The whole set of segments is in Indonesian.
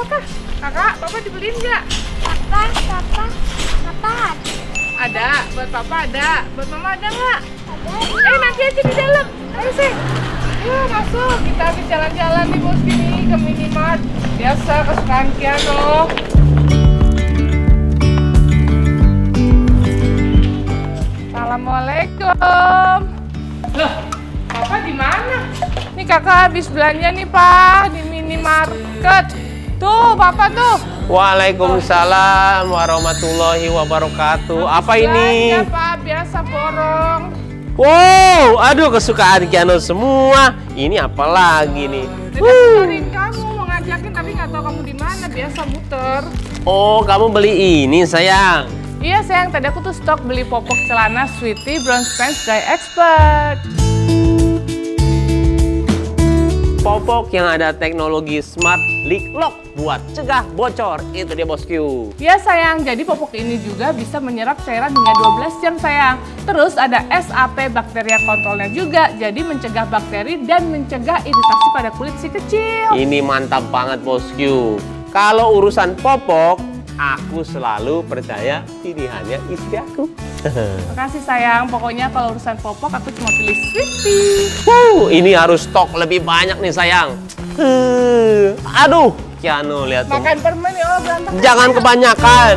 kah? Kakak, papa dibeliin nggak? Papa. Ada, buat papa ada. Buat mama ada nggak? Ada. Nanti aja di dalam. Ayo sih. Ayo masuk. Kita habis jalan-jalan nih bos gini ke minimart. Biasa kesukaan Kiano. Assalamualaikum. Loh, papa di mana? Nih kakak habis belanja nih pak di minimarket. Tuh, papa tuh. Waalaikumsalam warahmatullahi wabarakatuh. Apa ini? Belanja pak, biasa borong. Wow, aduh kesukaan Kiano semua. Ini apa lagi nih? Muterin kamu, mau ngajakin tapi nggak tahu kamu di mana. Biasa muter. Oh, kamu beli ini sayang. Iya sayang, tadi aku tuh stok beli popok celana Sweety Bronze Pants Dry Expert. Popok yang ada teknologi Smart Leak Lock buat cegah bocor. Itu dia bosku. Iya sayang, jadi popok ini juga bisa menyerap cairan hingga 12 jam sayang. Terus ada SAP Bacteria Controlnya juga, jadi mencegah bakteri dan mencegah iritasi pada kulit si kecil. Ini mantap banget bosku. Kalau urusan popok, aku selalu percaya pilihannya istri aku. Makasih sayang, pokoknya kalau urusan popok aku cuma pilih Sweety. Ini harus stok lebih banyak nih sayang. Aduh, Kiano lihat tuh. Makan permen ya, berantakan. Jangan kebanyakan.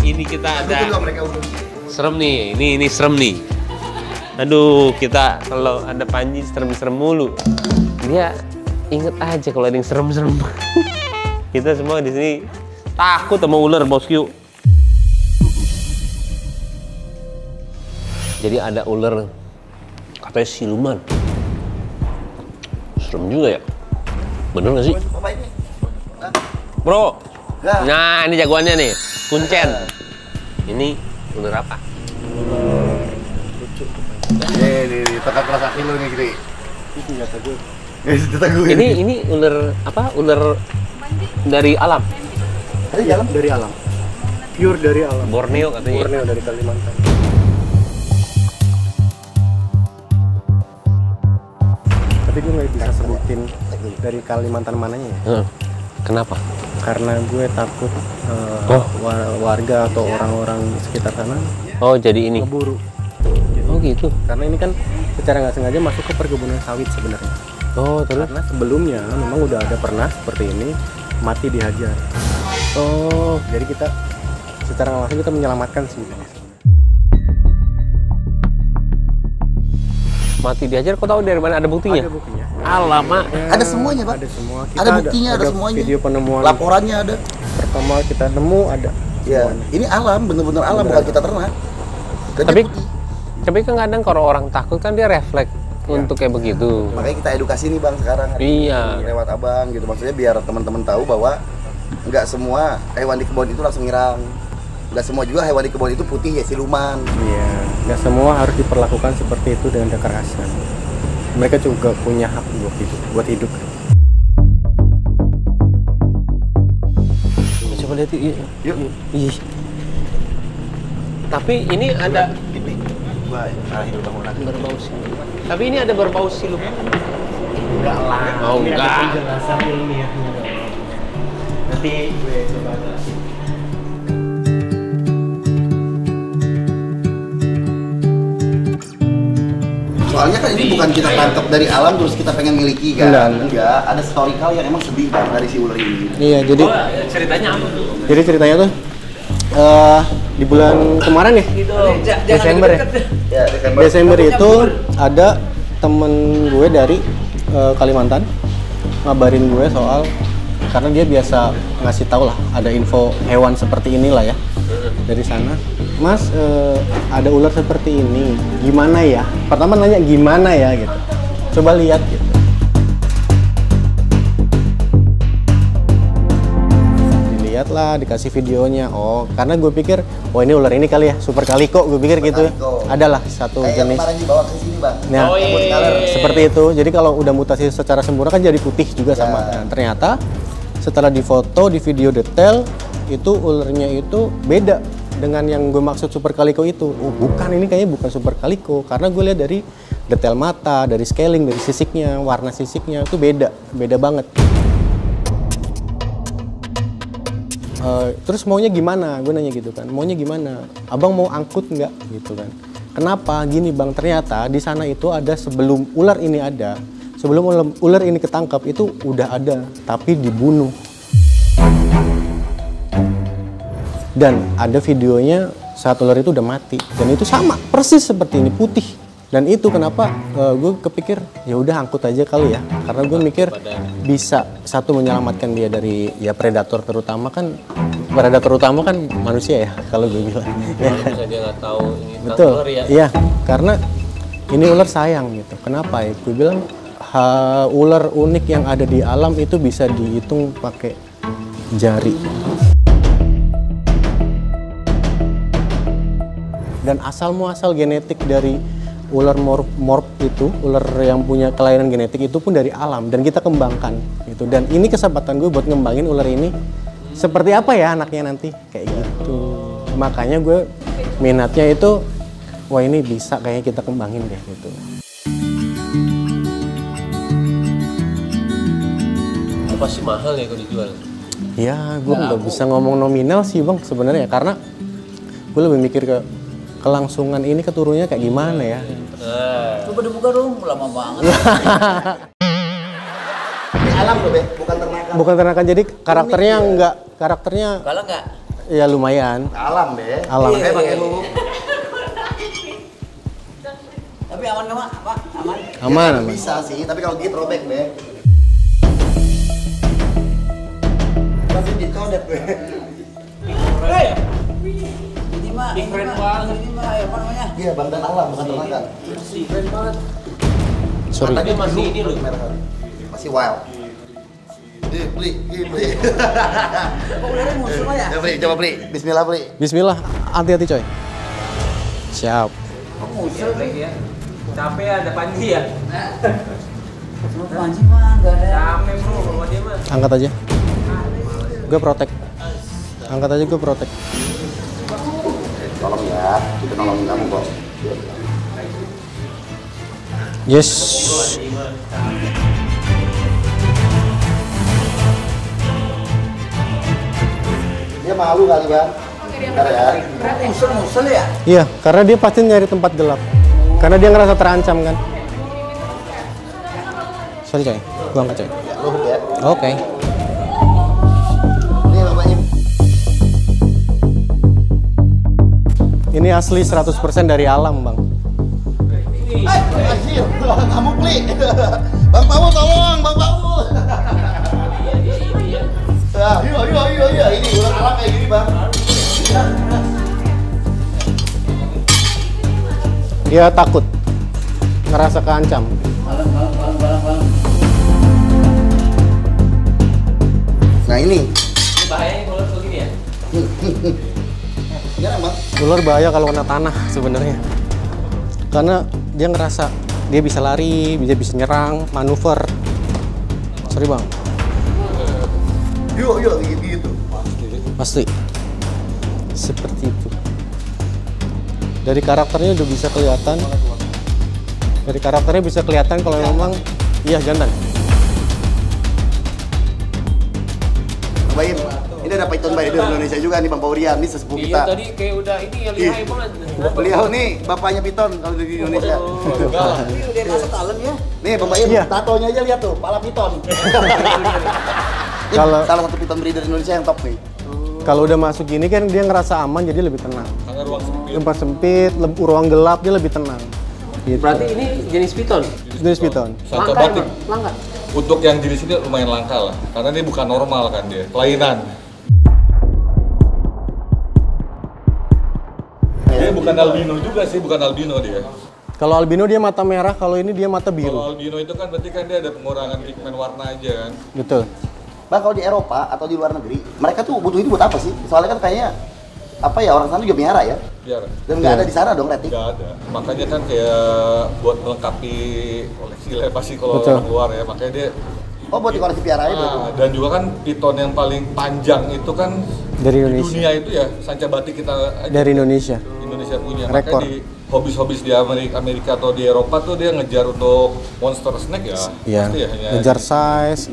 Ini kita ada serem nih, ini serem nih. Aduh, kita kalau ada Panji serem-serem mulu. Dia inget aja kalau ada yang serem-serem. Kita semua di sini takut sama ular, bosku. Jadi ada ular, katanya siluman. Serem juga ya. Bener nggak sih? Bro. Nah, ini jagoannya nih, kuncen. Ini ular apa? Nih, tengah kelas kaki lo nih gini. Itu jatah gue. Ini ular apa? Ular dari alam. Dari alam. Pure dari alam. Borneo katanya. Borneo dari Kalimantan. Tapi gue nggak bisa sebutin dari Kalimantan mananya ya. Kenapa? Karena gue takut warga atau orang-orang sekitar sana Oh, jadi ini. ngeburu. Oh, gitu. Karena ini kan secara nggak sengaja masuk ke perkebunan sawit sebenarnya. Oh, terus? Karena sebelumnya memang udah ada pernah seperti ini mati dihajar. Oh, Jadi kita secara nggak langsung kita menyelamatkan sih. mati diajar. Kok tahu dari mana? Ada buktinya? Ada buktinya. Alamak. Ada semuanya, Pak. Ada semua. Ada buktinya, ada semuanya. Video penemuan. Laporannya ada. Pertama kita nemu ada. Ya, semuanya. ini alam, bener-bener alam, bukan kita ternak. Dan Tapi- dia putih. Tapi kan kadang kalau orang takut kan dia refleks untuk kayak begitu. Makanya kita edukasi nih Bang sekarang. Iya. Lewat Abang gitu, maksudnya biar teman-teman tahu bahwa nggak semua hewan di kebun itu langsung nyerang. Nggak semua juga hewan di kebun itu putih ya siluman. Iya. Nggak semua harus diperlakukan seperti itu dengan kekerasan. Mereka juga punya hak buat hidup. Coba lihat yuk. Yuk. Ih. Tapi ini ada Ini gua terakhir bangunan. berbau siluman. Tapi ini ada berbau siluman. Enggak lah. Oh, enggak. Penjelasan ilmiahnya. Nanti gue coba jelasin. Soalnya kan ini bukan kita tangkap dari alam terus kita pengen miliki kan. Enggak. Enggak, ada historical yang emang sedih Bang dari si ular ini. Iya, jadi Ceritanya apa tuh? Jadi ceritanya tuh di bulan kemarin ya, Desember ya. Ya, Desember itu ada temen gue dari Kalimantan ngabarin gue soal karena dia biasa ngasih tahu lah ada info hewan seperti inilah ya dari sana. Mas, ada ular seperti ini, gimana ya? Pertama nanya gimana ya gitu. Coba lihat gitu. Dilihat lah, dikasih videonya. Oh, karena gue pikir, oh ini ular ini kali ya, super kaliko. Gue pikir gitu. Kaliko. Adalah satu kayak yang jenis. kemarin dibawa ke sini Bang. Nah, Oh, iya. Color. seperti itu. Jadi kalau udah mutasi secara sempurna kan jadi putih juga sama. Nah, ternyata setelah difoto di video detail itu ularnya itu beda dengan yang gue maksud super calico itu. Oh bukan, ini kayaknya bukan super calico karena gue lihat dari detail mata, dari scaling, dari sisiknya, warna sisiknya itu beda banget. Terus maunya gimana? Gue nanya gitu kan, maunya gimana? Abang mau angkut nggak? Gitu kan. Kenapa? Gini bang, ternyata di sana itu ada sebelum ular ini ada, sebelum ular ini ketangkap itu udah ada, tapi dibunuh. Dan ada videonya saat ular itu udah mati, dan itu sama persis seperti ini, putih. Dan itu kenapa gue kepikir ya udah angkut aja kali ya, karena gue mikir bisa satu menyelamatkan dia dari ya predator terutama kan manusia ya kalau gue bilang. Ya. Dia nggak tahu ini betul ular ya. Iya, karena ini ular sayang gitu. Kenapa ya? Gue bilang ular unik yang ada di alam itu bisa dihitung pakai jari. Dan asal muasal genetik dari ular morph itu, ular yang punya kelainan genetik itu pun dari alam dan kita kembangkan gitu. Dan ini kesempatan gue buat ngembangin ular ini seperti apa ya anaknya nanti kayak gitu. Makanya gue minatnya itu wah ini bisa kayaknya kita kembangin deh gitu. Apa sih mahal ya kalau dijual? Ya gue nggak bisa ngomong nominal sih bang sebenarnya karena gue lebih mikir ke kelangsungan ini keturunnya kayak gimana ya? Coba dibuka dong, lama banget. Ini alam loh, Be, bukan ternakan. Bukan ternakan, jadi karakternya enggak, karakternya Galak nggak? ya lumayan. Alam, Be. Alam. Be, pakai lu. Tapi aman nggak, Mak? Apa? Aman? Aman, Ya, aman. bisa sih, tapi kalau gitu robek, Be. Pasti ditodet, Be. Ini mah, Keren banget. Ini mah, apa namanya? Iya, Bang, dan alam, bukan ternakan. Keren banget. Sorry. Matanya masih ini loh. Masih wild. Beli. Kok ularnya musuh ya? Ya, beli, coba beli. Bismillah, beli. Bismillah, hati-hati coy. Siap. Kok musuh? Ya. Capek ada Panji ya? Sama Panji mah nggak ada. Capek bro, sama dia mah. Angkat aja. Gue protek. Angkat aja gue protek. Tolong ya, kita nolongin kamu kok. Yes. Dia malu kali, Bang. Bentar ya. Musuh ya? Iya, karena dia pasti nyari tempat gelap. Karena dia ngerasa terancam kan. Sorry coy, gue angkat coy. Ya, lu hook ya. Oke. Ini Bang Baim. Ini asli 100% dari alam bang. Anjir, kamu beli. Bang Paul tolong, Bang Paul. Ya, yuk. Ini ular alam kayak gini, Bang. Dia takut, ngerasa keancam. Balang. Nah, ini. Ini bahayanya kalau begini ya? Gimana, Bang? Ular bahaya kalau kena tanah sebenarnya. Karena dia ngerasa dia bisa lari, dia bisa nyerang, manuver. Sorry bang. Yuk, gitu. Pasti. Seperti itu. Dari karakternya udah bisa kelihatan. Dari karakternya bisa kelihatan kalau memang iya jantan. Bang Baim, ini ada Python Bay dari Indonesia juga nih Bang Paurian, ini sesepuh Iya kita. tadi kayak udah ini ya lihai banget. Beliau nih bapaknya Python kalau di Indonesia. Ini udah masuk dalam ya? Nih Bang Baim, Iya. tatonya aja lihat tuh, pala Python. Ini Kalau- salah satu Python breeder Indonesia yang top nih. Kalau udah masuk gini kan dia ngerasa aman jadi lebih tenang. Karena ruang sempit. Tempat sempit, ruang gelap dia lebih tenang. Gitu. Berarti ini jenis piton. Jenis piton. Sanca Langka batik. emang, langka. Untuk yang jenis ini lumayan langka lah, karena dia bukan normal kan dia, kelainan. Dia bukan albino juga sih, bukan albino dia. Kalau albino dia mata merah, kalau ini dia mata Kalau biru. albino itu kan berarti kan dia ada pengurangan pigmen warna aja kan. Betul. Bang kalau di Eropa atau di luar negeri, mereka tuh butuh ini buat apa sih? Soalnya kan kayaknya apa ya orang sana juga miara ya, Biar dan nggak ada di sana dong retik. nggak ada. Makanya kan kayak buat melengkapi koleksi lah pasti kalau Betul. orang luar ya, makanya dia Oh, buat dikoleksi piara itu. Dan juga kan piton yang paling panjang itu kan Dari di Indonesia. dunia itu ya, sanca batik kita aja. Dari Indonesia. Indonesia punya. Rekor. Makanya di hobis-hobis di Amerika atau di Eropa tuh dia ngejar untuk monster snake ya. Iya. Pasti ya hanya Ngejar size,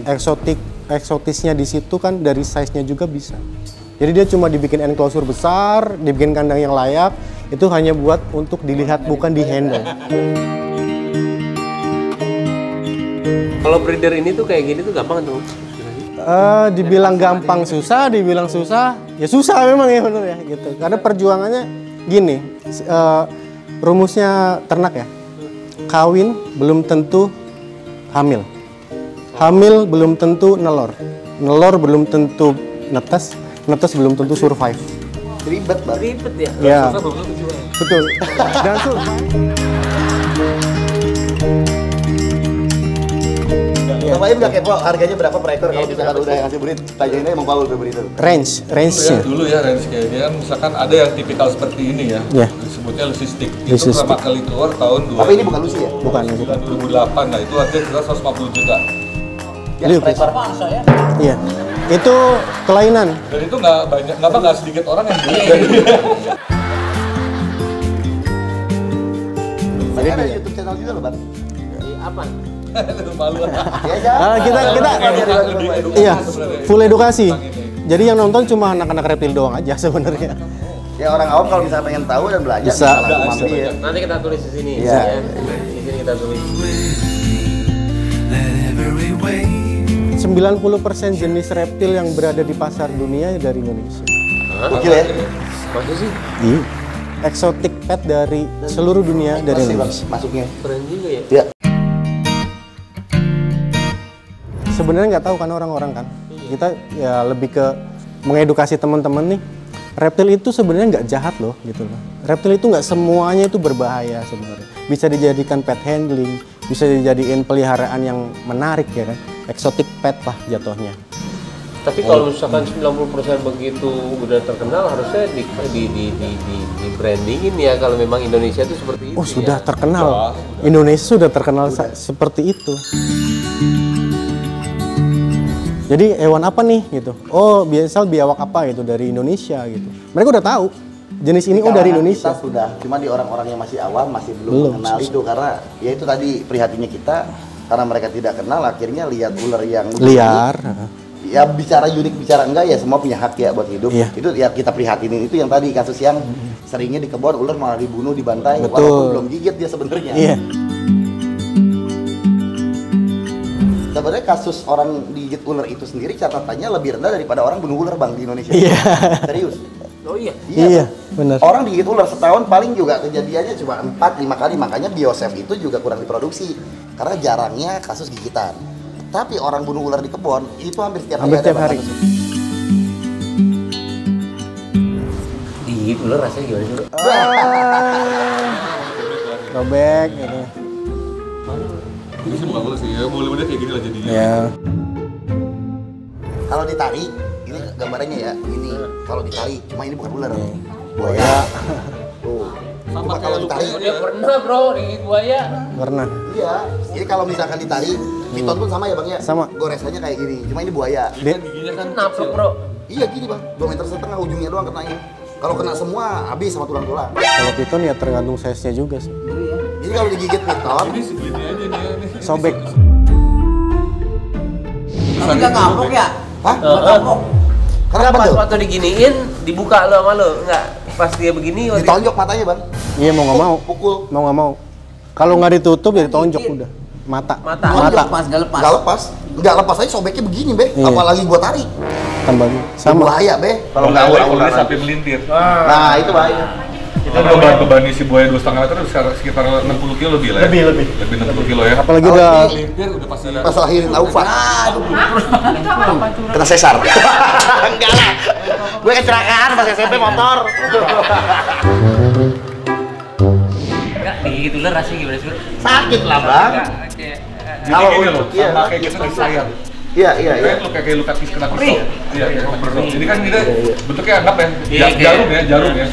eksotisnya di situ kan dari size-nya juga bisa. Jadi dia cuma dibikin enclosure besar, dibikin kandang yang layak, itu hanya buat untuk dilihat bukan di handle. Kalau breeder ini tuh kayak gini tuh gampang tuh. Dibilang gampang susah, dibilang susah, ya susah memang ya bener ya gitu. Karena perjuangannya gini, rumusnya ternak ya, kawin belum tentu hamil, hamil belum tentu nelor, nelor belum tentu netes, netes belum tentu survive. Ribet banget. Ribet ya. Ya, susah belum tentu jual. betul. Dan survive. Sama ini nggak kepo harganya berapa per ekor kalau misalkan udah ngasih breed, tanyain aja emang Paul tuh breed itu. Range-nya. Dulu ya range kayak dia kan misalkan ada yang tipikal seperti ini ya. Iya. Disebutnya Lucy Stick. Itu Lucy pertama Stick. kali keluar tahun Tapi ini bukan Lucy ya? Bukan. 2008. Nah, itu harganya kita 150 juta. Ya, Liuk. per ekor. Iya. Itu kelainan. Dan itu nggak banyak, nggak sedikit orang yang beli. Tadi ada YouTube channel juga loh, Bang. Apa? Malu. Ya aja. Kita iya, full edukasi. Jadi yang nonton cuma anak-anak reptil doang aja sebenarnya. Ya orang awam kalau misalnya pengen tahu dan belajar Bisa. langsung mampir. Nanti kita tulis di sini. Iya. Ya. Di sini kita tulis. 90% jenis reptil yang berada di pasar dunia dari Indonesia. Gokil ya. Masa sih? Iya. Exotic pet dari seluruh dunia dari Masih, Bang, Indonesia. masuknya. Keren juga ya. Ya. Sebenarnya nggak tahu kan orang-orang kan. Kita ya lebih ke mengedukasi teman-teman nih. Reptil itu sebenarnya nggak jahat loh gitu loh. Reptil itu nggak semuanya itu berbahaya sebenarnya. Bisa dijadikan pet handling, bisa dijadiin peliharaan yang menarik ya kan. Exotic pet lah jatuhnya. Tapi kalau misalkan 90% begitu udah terkenal harusnya di brandingin ya kalau memang Indonesia itu seperti itu. Oh sudah ya. terkenal. Indonesia sudah terkenal seperti itu. Jadi hewan apa nih gitu? Oh biasa biawak apa gitu dari Indonesia gitu. Mereka udah tahu jenis ini Di oh dari kalangan Indonesia. Kita sudah, cuma di orang-orang yang masih awam masih belum mengenal itu karena ya itu tadi prihatinnya kita karena mereka tidak kenal akhirnya lihat ular yang Liar. ya bicara unik bicara enggak ya semua punya hak ya buat hidup. Iya. Itu ya kita prihatinin itu yang tadi kasus yang seringnya di kebun ular malah dibunuh dibantai Betul. walaupun belum gigit dia sebenarnya. Iya. Sebenarnya kasus orang digigit ular itu sendiri catatannya lebih rendah daripada orang bunuh ular Bang di Indonesia. Iya. Serius. Oh iya. Iya, benar. Orang digigit ular setahun paling juga kejadiannya cuma 4-5 kali, makanya biosafe itu juga kurang diproduksi karena jarangnya kasus gigitan. Tapi orang bunuh ular di kebun itu hampir setiap Hampir hari setiap ada hari. kasus. Digigit ular rasanya gimana sih, Bro? Robek gitu. Ini sih bukan ular sih, ya boleh-boleh kayak gini lah jadinya. Ya. Kalau ditarik, ini gambarannya ya, ini kalau ditarik, cuma ini bukan ular, Iya. buaya. Tuh. Sama Cuma kalau kayak ditarik, Dia pernah, Bro, digigit buaya. Pernah. iya. Ini kalau misalkan ditarik, piton pun sama ya Bang ya? Sama. Goresannya kayak gini, cuma ini buaya. Dia Giginya kan Naplok, Bro. Iya gini Bang, 2,5 meter ujungnya doang kenanya. Kalau kena semua, habis sama tulang-tulang. kalau piton ya tergantung size-nya juga sih. Jadi kalau digigit piton, ini segini aja nih ya. Nih. Sobek. Tapi nggak ngambok ya? hah? Ngambok. Karena Enggak, apa pas tuh? waktu diginiin, dibuka lo sama lo. Enggak, pas dia begini, waktu Ditonjok matanya Bang. Iya mau nggak mau. Pukul. Mau nggak mau. Kalau nggak ditutup ya ditonjok udah. Mata. Mata. Nggak lepas, nggak lepas. Nggak lepas. Nggak lepas aja sobeknya begini Be. Iya. Apalagi gua tarik. Tambahnya. Sama. Sama. Bahaya Be. Kalau nggak Kalau ular sampai melintir. Nah itu bahaya. Itu beban isi buaya 2,5 meter sekitar 60 kilo lebih lah ya? Lebih 60 kilo ya. Apalagi Kalau udah ini- Melintir udah pasti. Pas lahirin Aufa. Itu apa tuh? Kena sesar. Enggak lah. Gue kecelakaan pas SMP motor. enggak digigit ular rasanya gimana sih, Bro? Sakit lah Bang. Jadi Kalau gini untuk- loh, iya. sama kayak kita di sayap. Iya iya iya. Kayak lu kaki kena pisau. Iya, kayak pisau. Jadi kan kita bentuknya anggap ya, Iya, kayak- jarum ya.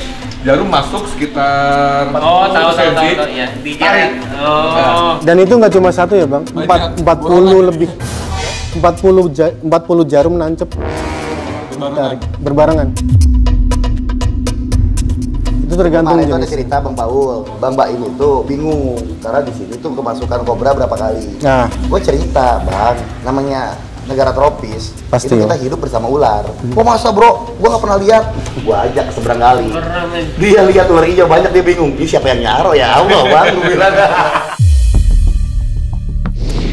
Jarum masuk sekitar Oh, tahu 10 senti. ya. Tarik. Oh. dan itu nggak cuma satu ya bang, Banyak. 40 lebih. 40 jarum nancep berbarengan. Itu tergantung Kemarin itu ada jenis. cerita Bang Paul, Bang Baim itu bingung karena di sini tuh kemasukan kobra berapa kali. Nah, Gue cerita, Bang, namanya negara tropis, Pasti, itu kita hidup bersama ular. Kok masa bro? Gue nggak pernah lihat. Gue ajak seberang kali. Dia lihat ular hijau banyak, dia bingung. Ini siapa yang nyaro ya Allah, Bang? Gue bilang.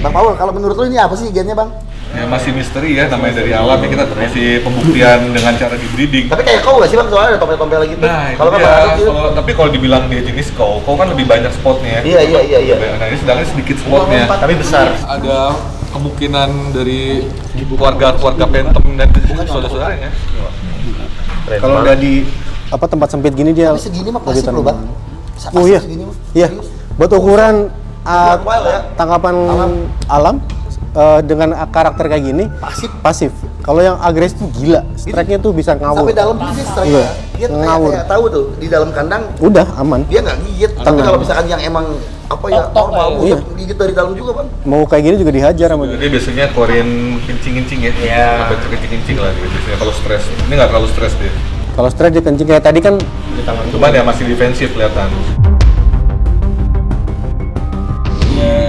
Bang Paul, kalau menurut lu ini apa sih gennya, Bang? Ya masih misteri ya, namanya dari alam ya, kita masih pembuktian dengan cara di breeding. Tapi kayak kau nggak sih, Bang? Soalnya ada tompel-tompel gitu. Nah, itu kalau nggak dia. baru gitu. Tapi kalau dibilang dia jenis kau kan lebih banyak spotnya. Iya. Nah, ini sedangkan sedikit spotnya. Tapi besar. Ada kemungkinan dari keluarga Phantom dan saudara-saudaranya. kalau udah di tempat sempit gini dia Tapi segini mah lebih klasik loh, Bang. tenang. Oh iya. Segini mah. Iya. Serius. Buat ukuran Wild ya. tangkapan alam dengan karakter kayak gini pasif. Kalau yang agresif tuh gila, strike-nya tuh bisa ngawur. Sampai dalam juga dia strike. Iya. Dia Ngawur. kayak tahu tuh di dalam kandang Udah aman. dia nggak gigit. Tapi Tenang. kalau misalkan yang emang apa ya normal, Iya. gigit dari dalam juga, Bang. Mau kayak gini juga dihajar sama dia. Dia biasanya keluarin kincing-kincing ya. Iya. Sampai kincing-kincing lah dia biasanya kalau stres. Ini nggak terlalu stres dia. Kalau strike dia kencing kayak tadi kan Cuman ya masih defensif kelihatan.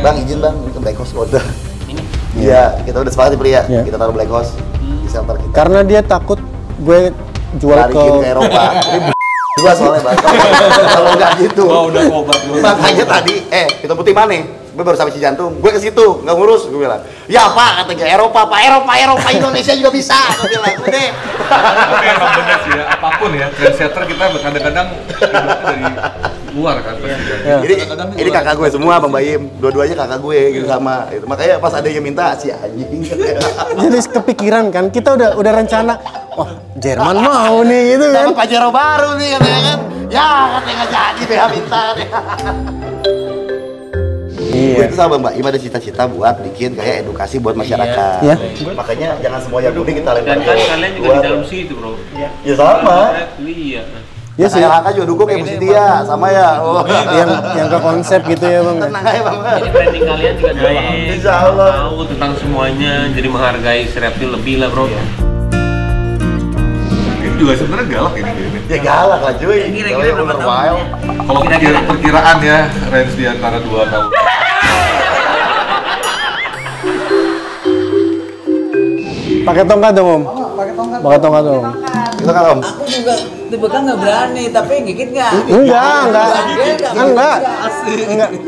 Bang, izin Bang, ini ke Black House order. Iya, kita udah sepakat Pri ya. Iya. Kita taruh Black House di shelter kita. karena dia takut gue jual Lariin ke ke Eropa. Ini gua soalnya Bang. Kalau nggak gitu. udah obat lu. Makanya tadi, hitam putih mana? Gue baru sampai Cijantung. Gue ke situ, nggak ngurus. Gue bilang, ya Pak, katanya Eropa, Indonesia juga bisa. Gue bilang, udah. Tapi emang benar sih ya, apapun ya, trendsetter kita kadang-kadang hidupnya dari luar kan pasti kan. Ya. Ini kakak gue semua, Bang Baim. Dua-duanya kakak gue gitu sama. Itu. Makanya pas ada yang minta si anjing. jadi kepikiran kan kita udah rencana wah Jerman mau nih gitu kan. Dapat Pajero baru nih katanya kan. Ya katanya nggak jadi BH minta. Gue Iya. itu sama Bang Baim ada cita-cita buat bikin kayak edukasi buat masyarakat. Iya. Makanya jangan semua yang kuning kita lempar. Dan kan kalian juga di dalam situ, bro. Ya sama. Iya. Iya sih. Saya kakak juga dukung kayak mesti dia sama ya. Oh. yang ke konsep gitu ya bang. Tenang aja Bang. Jadi branding kalian juga baik. Insya Allah. Tahu tentang semuanya, jadi menghargai si reptil lebih lah, bro. Ini juga sebenarnya galak ini. Ya galak lah cuy. Kira-kira berapa tahun? Wild. Kalau perkiraan ya, range di antara 2 tahun. Pakai tongkat dong om. Pakai tongkat dong. Itu kan Om. Aku juga dipegang nggak berani, tapi gigit nggak?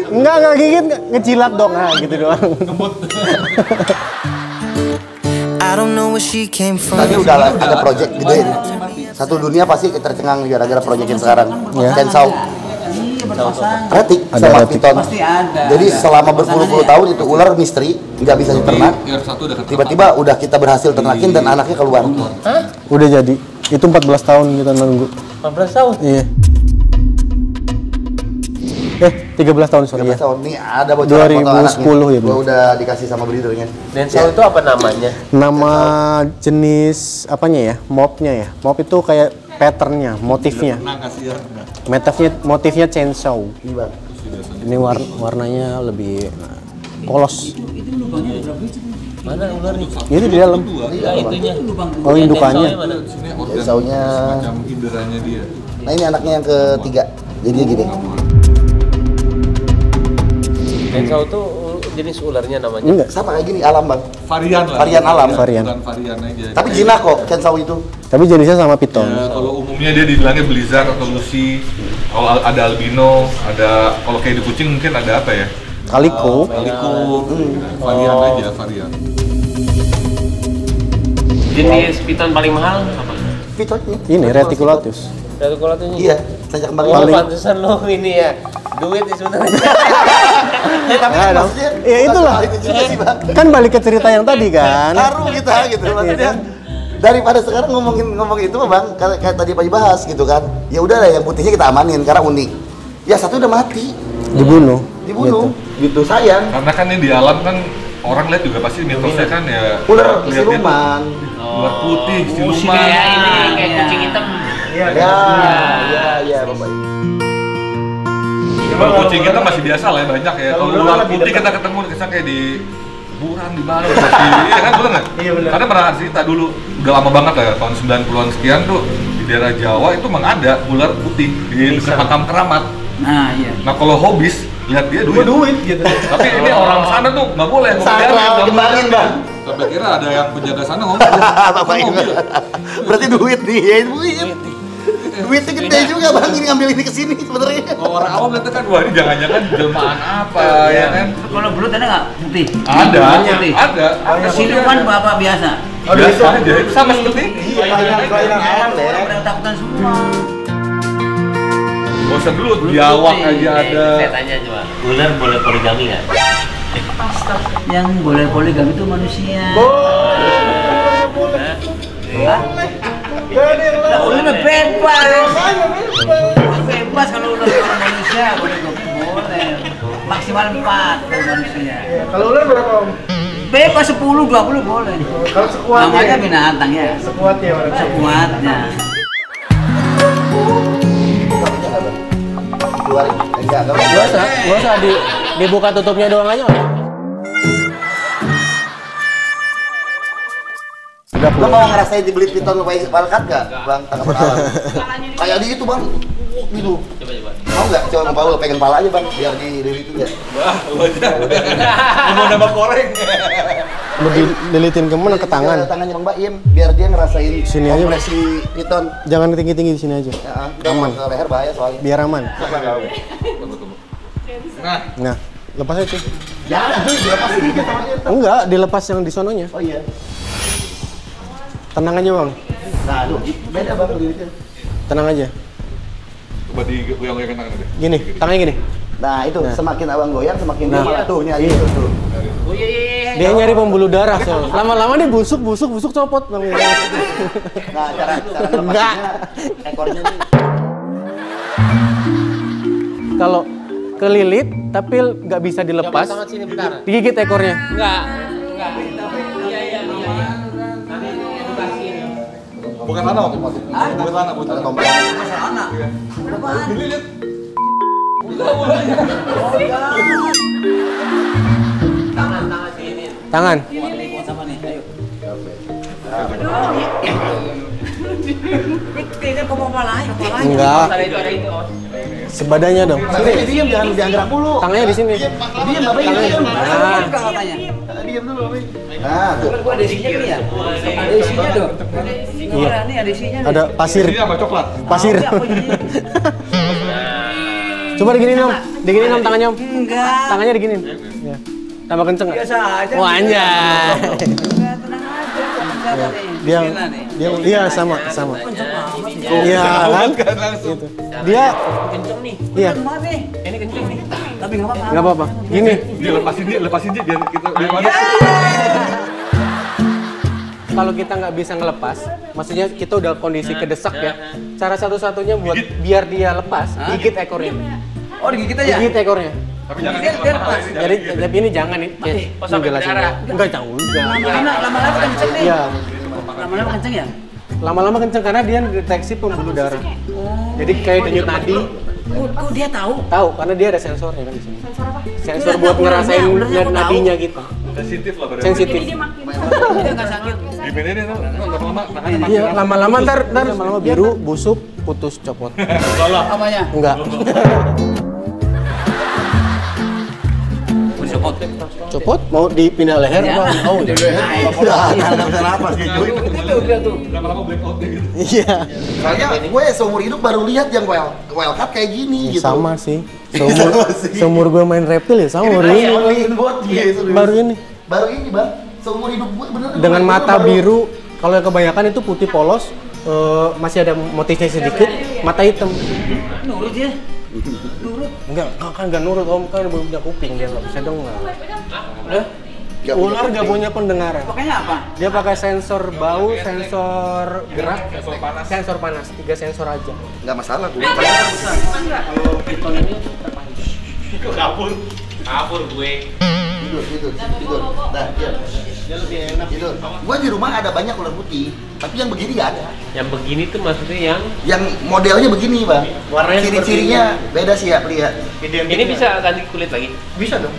Enggak gigit, ngejilat dong, nah gitu doang. I don't know where she came from. Tadi udah ada project gede. Satu dunia pasti tercengang gara-gara project yang sekarang. Ya. Chainsaw. Retik Ada sama retik. piton. Pasti ada. Jadi selama berpuluh-puluh tahun itu ular misteri, nggak bisa diternak. R1 udah Tiba-tiba udah kita berhasil ternakin dan anaknya keluar. Udah jadi. Itu 14 tahun kita nunggu. 14 tahun. Iya. 13 tahun sorry 13 ya. tahun nih ada bocoran foto anaknya. 2010 ya, Bang. Gua udah dikasih sama breedernya. Densau itu apa namanya? Nama jenis apanya ya? Mopnya ya. Mop itu kayak patternnya, motifnya. Motifnya chainsaw. Ini Bang. Ini warnanya lebih polos. Mana ularnya? Itu di dalam. Ya, itunya. Oh, indukannya. Densaunya mana? Chainsaw-nya. Macam inderanya dia. Nah ini anaknya yang ketiga. Jadi dia gini. Densau itu jenis ularnya namanya. Enggak. Sama kayak gini alam Bang. Varian lah. Varian alam. Varian. Bukan varian aja. Tapi jinak kok Chainsaw itu. Tapi jenisnya sama piton. Ya, kalau umumnya dia dibilangnya blizzard atau lucy. Kalau ada albino, ada kalau kayak di kucing mungkin ada apa ya? Kaliko. Kaliko. Varian aja, varian. Jenis piton paling mahal apa? Pitonnya. Ini reticulatus. Reticulatusnya. Iya, sajak kembali. Oh, pantesan lo ini ya. Duit di sebenarnya. Tapi Ya, dong. maksudnya Ya, bukan itulah. soal itu juga sih Bang. Kan balik ke cerita yang tadi kan. Haru kita gitu maksudnya. Daripada sekarang ngomong itu Bang, kayak tadi Pak bahas gitu kan. Ya udah lah yang putihnya kita amanin karena unik. Ya satu udah mati, Dibunuh. dibunuh. Gitu sayang. Karena kan ini di alam kan orang lihat juga pasti mitosnya kan ya. Ular lihat dia siluman. tuh Ular putih, siluman. Kayak ini, kayak kucing hitam. Ya, Bapak. Kalau kucing kita masih biasa lah ya, banyak ya. Kalau ular putih kita ketemu misalnya kayak di kuburan di mana? Iya kan, bener nggak? Iya bener. Karena pernah cerita dulu, udah lama banget lah ya, tahun 90-an sekian tuh di daerah Jawa itu memang ada ular putih di dekat makam keramat. Nah iya. Nah kalau hobis, lihat dia duit gitu. Tapi ini orang sana tuh nggak boleh. Sakral, kembangin bang. Sampai kira ada yang penjaga sana ngomong. Berarti duit nih, ya duit. Duitnya gede juga bang, ini ngambil ini kesini sebenarnya. Orang awam lihat kan, wah ini jangan-jangan jelmaan apa ya kan? Kalau belut ada nggak putih? Ada. Siluman apa biasa? Biasa aja, sama seperti ini. Kelainan alam deh. Orang takutan semua. Gak usah dulu, biawak aja ada. Saya tanya coba, ular boleh poligami nggak? Yang boleh poligami itu manusia. Ular bebas. Bebas kalau ular orang manusia boleh. Maksimal 4 kalau manusia. Kalau ular berapa om? Bebas 10, 20 boleh. Kalau sekuatnya? Namanya binatang ya. Sekuatnya orang. Sekuatnya. Gak usah dibuka tutupnya doang aja. Lo mau ngerasain dibeli piton wildcat gak bang? Tangkap alam. Kayak di itu bang. Gitu. Coba. Mau nggak? Coba mau Paul pegang pala aja bang, biar dililit ya. Wah, mau nambah koreng. Mau dilitin ke mana? Ke tangan? Ke tangannya bang Baim, biar dia ngerasain Sini aja, Bang. kompresi piton. Jangan tinggi-tinggi di sini aja. Ya, aman. Ke leher bahaya soalnya. Biar aman. Nah, Nah, lepas aja. Jangan tuh dilepas ini tangannya. Enggak, dilepas yang di sononya. Oh iya. Tenang aja bang. Nah, aduh, beda bang lilitnya. Tenang aja. coba digoyang-goyangkan tangan deh. Gini, tangannya gini. Nah itu semakin abang goyang semakin Nah. dia tuh nyari itu tuh. Oh iya. Dia nyari pembuluh darah soal. Lama-lama dia busuk copot bang. Nah cara melepasnya ekornya nih. Kalau kelilit tapi nggak bisa dilepas, Coba tangan sini bentar. digigit ekornya. Enggak. Iya. Nanti edukasi. Bukan lana waktu itu. Bukan lana, bukan lana. Masa anak. Dililit. Tangan sini. Tangan. Sama nih, ayo. Tidak kok mau palanya. Enggak. Ada itu. Sebadanya dong. Sini diam jangan gerak mulu. Tangannya di sini. Diam Bapak diam. Nah, Katanya. Diam dulu Bapak. Nah tuh. Gua ada isinya nih ya. Ada isinya dong. Iya. Nih ada isinya. Ada pasir. Ini apa coklat? Pasir. Coba diginiin om. Diginiin om tangannya om. Enggak. Tangannya diginiin. Ya. Tambah kenceng nggak? Biasa aja. Wah anjay. Enggak, tenang aja. Sabar nih. Dia, iya sama. Iya kan? Langsung. Gitu. Dia, Kenceng nih. iya. Kenceng nih. Ini kenceng nih. Tapi enggak apa-apa. Nggak apa-apa. Gini. Dia lepasin dia biar kita biar mana. Kalau kita nggak bisa ngelepas, maksudnya kita udah kondisi kedesak ya. Cara satu-satunya buat biar dia lepas, gigit ekornya. Oh, digigit aja. Gigit ekornya. Tapi jangan Dia lepas. Jadi tapi ini jangan nih. Oh, sampai Jelasin darah. ya. Enggak jauh juga. Lama-lama kenceng nih. Iya. Lama-lama kenceng ya? Lama-lama kenceng karena dia deteksi pembuluh darah. Jadi kayak denyut nadi. Kok dia tahu? Tahu karena dia ada sensornya kan di sini. Sensor buat ngerasain nadinya gitu. sensitif lah badannya. Sensitif. Dia enggak sakit. Gimana dia tuh? Lama-lama tangannya makin Iya, lama-lama ntar lama-lama biru, busuk, putus, copot. Apanya? Enggak. Copot mau dipindah leher apa? Oh, di leher. Nggak bisa napas gitu. lama-lama blackout gitu. Iya. Soalnya gue seumur hidup baru lihat yang wildcat kayak gini gitu. Sama sih. Seumur gue main reptil ya sama baru ini. Baru ini. Baru ini bang. Seumur hidup gue bener. Dengan mata biru, kalau yang kebanyakan itu putih polos, masih ada motifnya sedikit, mata hitam. Nurut ya? Enggak, kan nggak nurut om, kan belum punya kuping, dia nggak bisa dengar. Udah. Ular nggak punya pendengaran. Pakainya apa? Dia pakai sensor bau, sensor gerak, sensor panas, 3 sensor aja. Nggak masalah tuh. Kalau piton ini terpancing. Kabur gue. Tidur. Nah, iya. Dia lebih enak. Tidur. Gue di rumah ada banyak ular putih, tapi yang begini nggak ada. Yang begini tuh maksudnya yang Yang modelnya begini bang. Warnanya Ciri-cirinya beda sih ya lihat. ini bisa ganti kulit lagi. Bisa dong.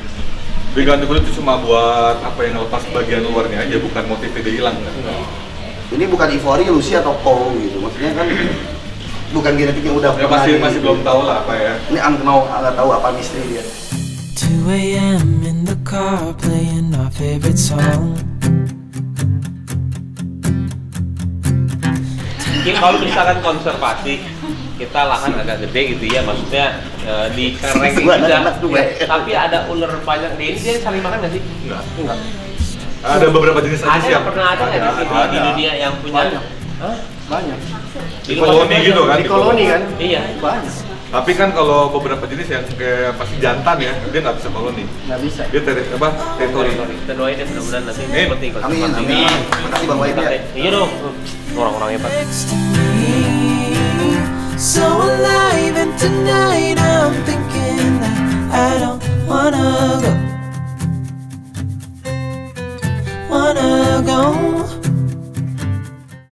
Diganti kulit itu cuma buat apa yang ngelepas bagian luarnya aja, bukan motifnya dia hilang kan? Ini bukan Ivory, Lucy atau Paul gitu, maksudnya kan bukan genetik yang udah Ya masih belum tahu lah apa ya. Ini nggak tahu apa misteri dia. 2 a.m. in the car playing our favorite song. Kalau misalkan konservasi, kita lahan agak gede gitu ya, maksudnya di kereng juga. Tapi ada ular banyak di ini, dia saling makan nggak sih? Enggak. Ada beberapa jenis aja sih. Pernah ada nggak di dunia yang punya? Banyak. Di koloni gitu kan? Di koloni kan? Iya. Banyak. Tapi kan kalau beberapa jenis yang kayak pasti jantan ya, dia nggak bisa koloni. Nggak bisa. Dia teritori. Kita doain ya mudah-mudahan nanti Amin. seperti Amin, amin. Makasih Bang Wahid ya. Iya dong, orang-orang hebat. Next to me, so alive, and tonight I'm